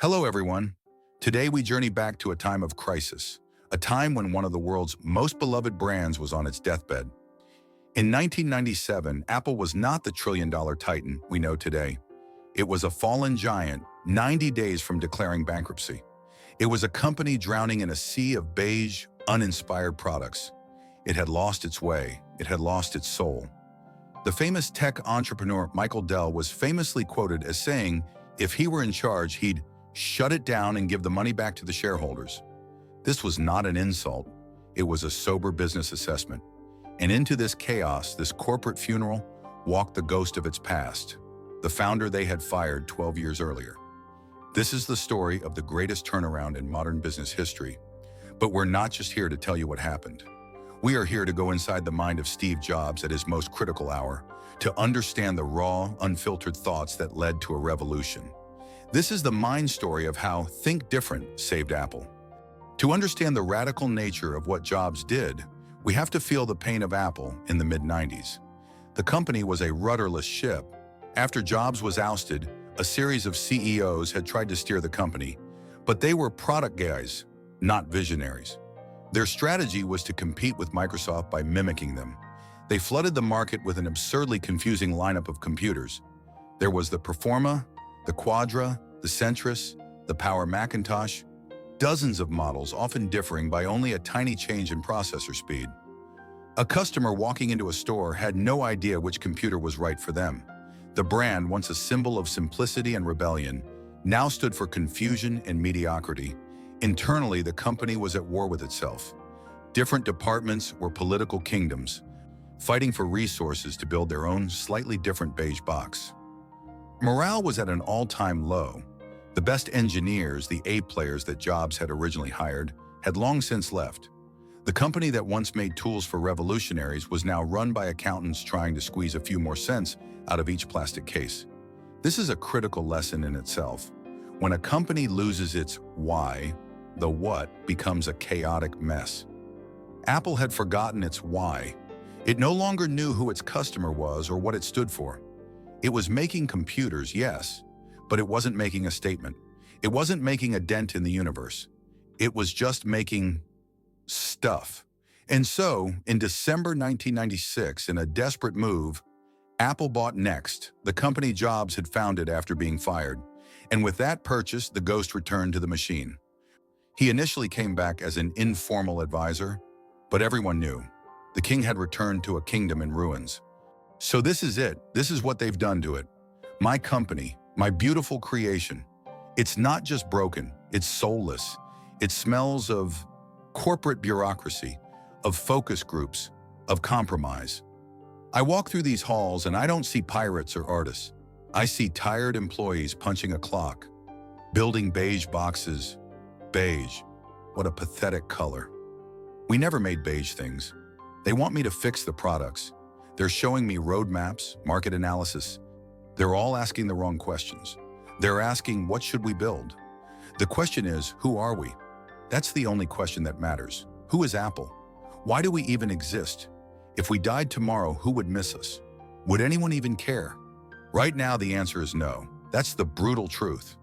Hello, everyone. Today we journey back to a time of crisis, a time when one of the world's most beloved brands was on its deathbed. In 1997, Apple was not the trillion-dollar titan we know today. It was a fallen giant, 90 days from declaring bankruptcy. It was a company drowning in a sea of beige, uninspired products. It had lost its way. It had lost its soul. The famous tech entrepreneur Michael Dell was famously quoted as saying, if he were in charge, he'd shut it down and give the money back to the shareholders. This was not an insult. It was a sober business assessment. And into this chaos, this corporate funeral, walked the ghost of its past, the founder they had fired 12 years earlier. This is the story of the greatest turnaround in modern business history. But we're not just here to tell you what happened. We are here to go inside the mind of Steve Jobs at his most critical hour, to understand the raw, unfiltered thoughts that led to a revolution. This is the mind story of how Think Different saved Apple. To understand the radical nature of what Jobs did, we have to feel the pain of Apple in the mid-90s. The company was a rudderless ship. After Jobs was ousted, a series of CEOs had tried to steer the company, but they were product guys, not visionaries. Their strategy was to compete with Microsoft by mimicking them. They flooded the market with an absurdly confusing lineup of computers. There was the Performa, the Quadra, the Centris, the Power Macintosh, dozens of models often differing by only a tiny change in processor speed. A customer walking into a store had no idea which computer was right for them. The brand, once a symbol of simplicity and rebellion, now stood for confusion and mediocrity. Internally, the company was at war with itself. Different departments were political kingdoms, fighting for resources to build their own slightly different beige box. Morale was at an all-time low. The best engineers, the A players that Jobs had originally hired, had long since left. The company that once made tools for revolutionaries was now run by accountants trying to squeeze a few more cents out of each plastic case. This is a critical lesson in itself. When a company loses its why, the what becomes a chaotic mess. Apple had forgotten its why. It no longer knew who its customer was or what it stood for. It was making computers, yes, but it wasn't making a statement. It wasn't making a dent in the universe. It was just making stuff. And so, in December 1996, in a desperate move, Apple bought Next, the company Jobs had founded after being fired. And with that purchase, the ghost returned to the machine. He initially came back as an informal advisor, but everyone knew the king had returned to a kingdom in ruins. So this is it. This is what they've done to it. My company, my beautiful creation. It's not just broken, it's soulless. It smells of corporate bureaucracy, of focus groups, of compromise. I walk through these halls and I don't see pirates or artists. I see tired employees punching a clock, building beige boxes. Beige. What a pathetic color. We never made beige things. They want me to fix the products. They're showing me roadmaps, market analysis. They're all asking the wrong questions. They're asking, what should we build? The question is, who are we? That's the only question that matters. Who is Apple? Why do we even exist? If we died tomorrow, who would miss us? Would anyone even care? Right now, the answer is no. That's the brutal truth.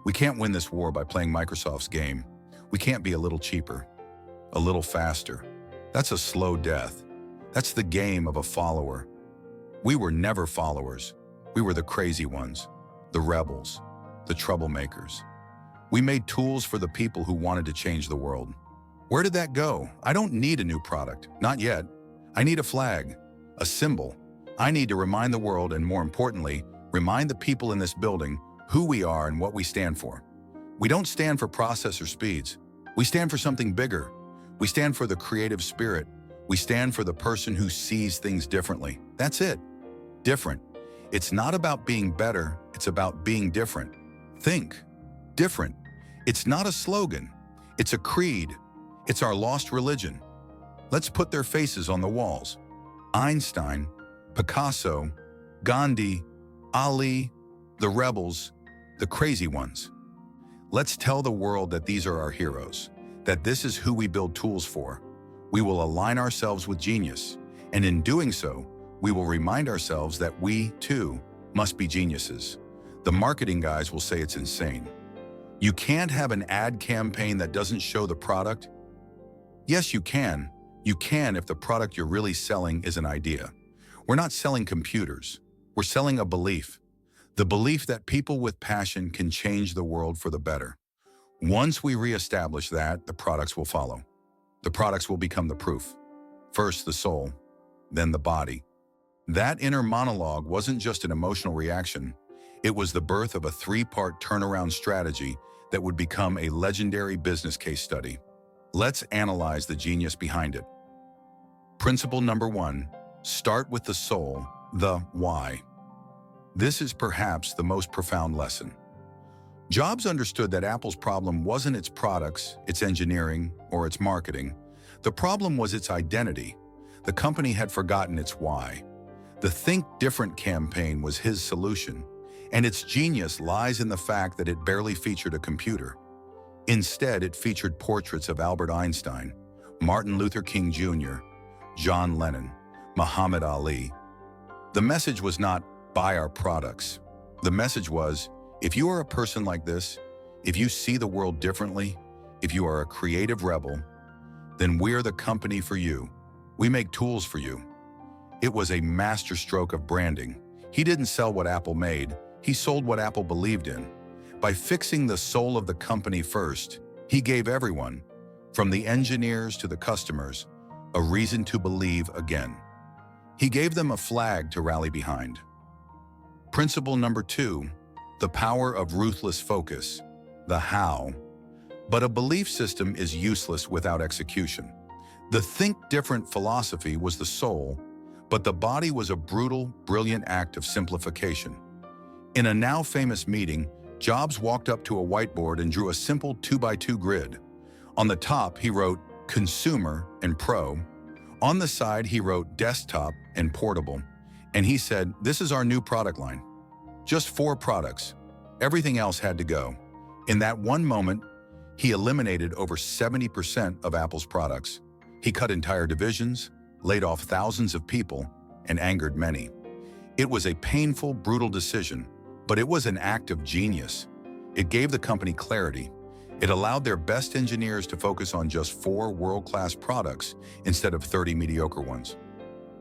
We can't win this war by playing Microsoft's game. We can't be a little cheaper, a little faster. That's a slow death. That's the game of a follower. We were never followers. We were the crazy ones, the rebels, the troublemakers. We made tools for the people who wanted to change the world. Where did that go? I don't need a new product, not yet. I need a flag, a symbol. I need to remind the world and, more importantly, remind the people in this building who we are and what we stand for. We don't stand for processor speeds. We stand for something bigger. We stand for the creative spirit. We stand for the person who sees things differently. That's it. Different. It's not about being better. It's about being different. Think. Different. It's not a slogan. It's a creed. It's our lost religion. Let's put their faces on the walls. Einstein, Picasso, Gandhi, Ali, the rebels, the crazy ones. Let's tell the world that these are our heroes, that this is who we build tools for. We will align ourselves with genius, and in doing so, we will remind ourselves that we, too, must be geniuses. The marketing guys will say it's insane. You can't have an ad campaign that doesn't show the product. Yes, you can. You can if the product you're really selling is an idea. We're not selling computers. We're selling a belief. The belief that people with passion can change the world for the better. Once we reestablish that, the products will follow. The products will become the proof. First the soul, then the body. That inner monologue wasn't just an emotional reaction. It was the birth of a three-part turnaround strategy that would become a legendary business case study. Let's analyze the genius behind it. Principle number 1, start with the soul, the why. This is perhaps the most profound lesson. Jobs understood that Apple's problem wasn't its products, its engineering, or its marketing. The problem was its identity. The company had forgotten its why. The Think Different campaign was his solution, and its genius lies in the fact that it barely featured a computer. Instead, it featured portraits of Albert Einstein, Martin Luther King Jr., John Lennon, Muhammad Ali. The message was not, buy our products. The message was, if you are a person like this, if you see the world differently, if you are a creative rebel, then we're the company for you. We make tools for you. It was a masterstroke of branding. He didn't sell what Apple made, he sold what Apple believed in. By fixing the soul of the company first, he gave everyone, from the engineers to the customers, a reason to believe again. He gave them a flag to rally behind. Principle number 2, the power of ruthless focus, the how. But a belief system is useless without execution. The Think Different philosophy was the soul, but the body was a brutal, brilliant act of simplification. In a now famous meeting, Jobs walked up to a whiteboard and drew a simple 2x2 grid. On the top, he wrote consumer and pro. On the side, he wrote desktop and portable. And he said, this is our new product line. Just 4 products. Everything else had to go. In that one moment, he eliminated over 70% of Apple's products. He cut entire divisions, laid off thousands of people, and angered many. It was a painful, brutal decision, but it was an act of genius. It gave the company clarity. It allowed their best engineers to focus on just 4 world-class products instead of 30 mediocre ones.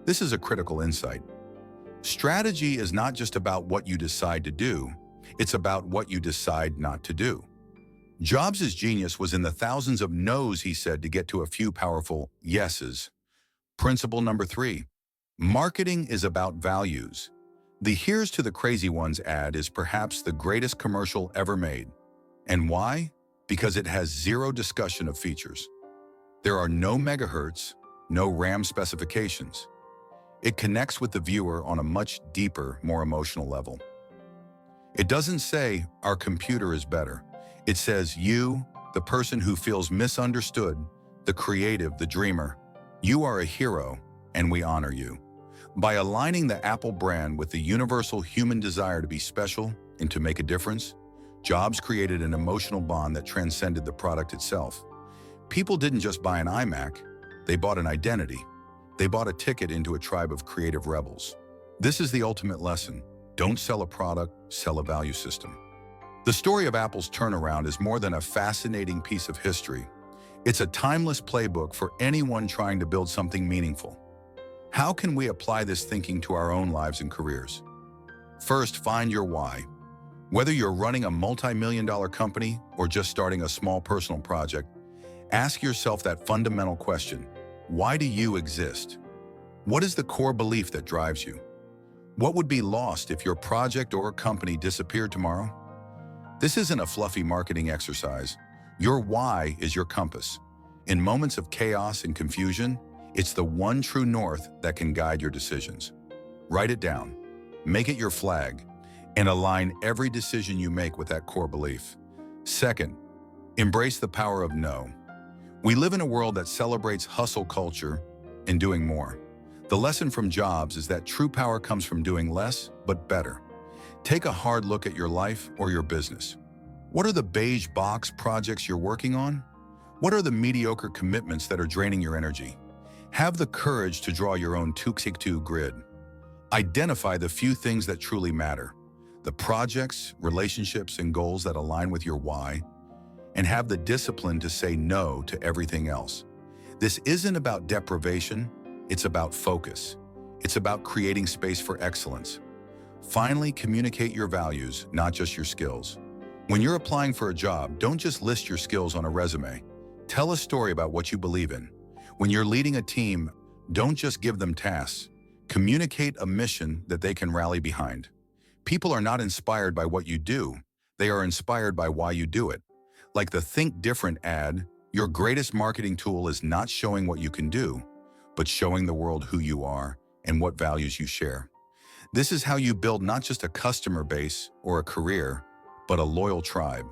This is a critical insight. Strategy is not just about what you decide to do, it's about what you decide not to do. Jobs' genius was in the thousands of no's he said to get to a few powerful yeses. Principle number 3, marketing is about values. The Here's to the Crazy Ones ad is perhaps the greatest commercial ever made. And why? Because it has zero discussion of features. There are no megahertz, no RAM specifications. It connects with the viewer on a much deeper, more emotional level. It doesn't say, our computer is better. It says, you, the person who feels misunderstood, the creative, the dreamer, you are a hero, and we honor you. By aligning the Apple brand with the universal human desire to be special and to make a difference, Jobs created an emotional bond that transcended the product itself. People didn't just buy an iMac, they bought an identity. They bought a ticket into a tribe of creative rebels. This is the ultimate lesson. Don't sell a product, sell a value system. The story of Apple's turnaround is more than a fascinating piece of history. It's a timeless playbook for anyone trying to build something meaningful. How can we apply this thinking to our own lives and careers? First, find your why. Whether you're running a multi-million-dollar company or just starting a small personal project, ask yourself that fundamental question. Why do you exist? What is the core belief that drives you? What would be lost if your project or company disappeared tomorrow? This isn't a fluffy marketing exercise. Your why is your compass. In moments of chaos and confusion, it's the one true north that can guide your decisions. Write it down, make it your flag, and align every decision you make with that core belief. Second, embrace the power of no. We live in a world that celebrates hustle culture and doing more. The lesson from Jobs is that true power comes from doing less, but better. Take a hard look at your life or your business. What are the beige box projects you're working on? What are the mediocre commitments that are draining your energy? Have the courage to draw your own 2x2 grid. Identify the few things that truly matter. the projects, relationships, and goals that align with your why, and have the discipline to say no to everything else. This isn't about deprivation, it's about focus. It's about creating space for excellence. Finally, communicate your values, not just your skills. When you're applying for a job, don't just list your skills on a resume. Tell a story about what you believe in. When you're leading a team, don't just give them tasks. Communicate a mission that they can rally behind. People are not inspired by what you do. They are inspired by why you do it. Like the Think Different ad, your greatest marketing tool is not showing what you can do, but showing the world who you are and what values you share. This is how you build not just a customer base or a career, but a loyal tribe.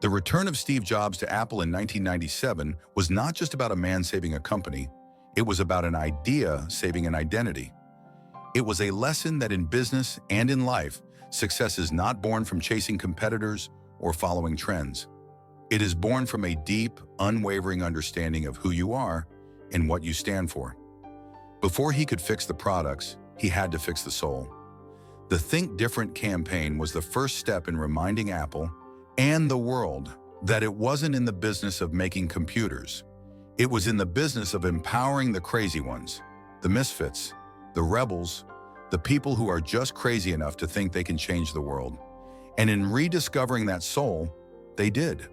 The return of Steve Jobs to Apple in 1997 was not just about a man saving a company, it was about an idea saving an identity. It was a lesson that in business and in life, success is not born from chasing competitors or following trends. It is born from a deep, unwavering understanding of who you are and what you stand for. Before he could fix the products, he had to fix the soul. The Think Different campaign was the first step in reminding Apple and the world that it wasn't in the business of making computers. It was in the business of empowering the crazy ones, the misfits, the rebels, the people who are just crazy enough to think they can change the world. And in rediscovering that soul, they did.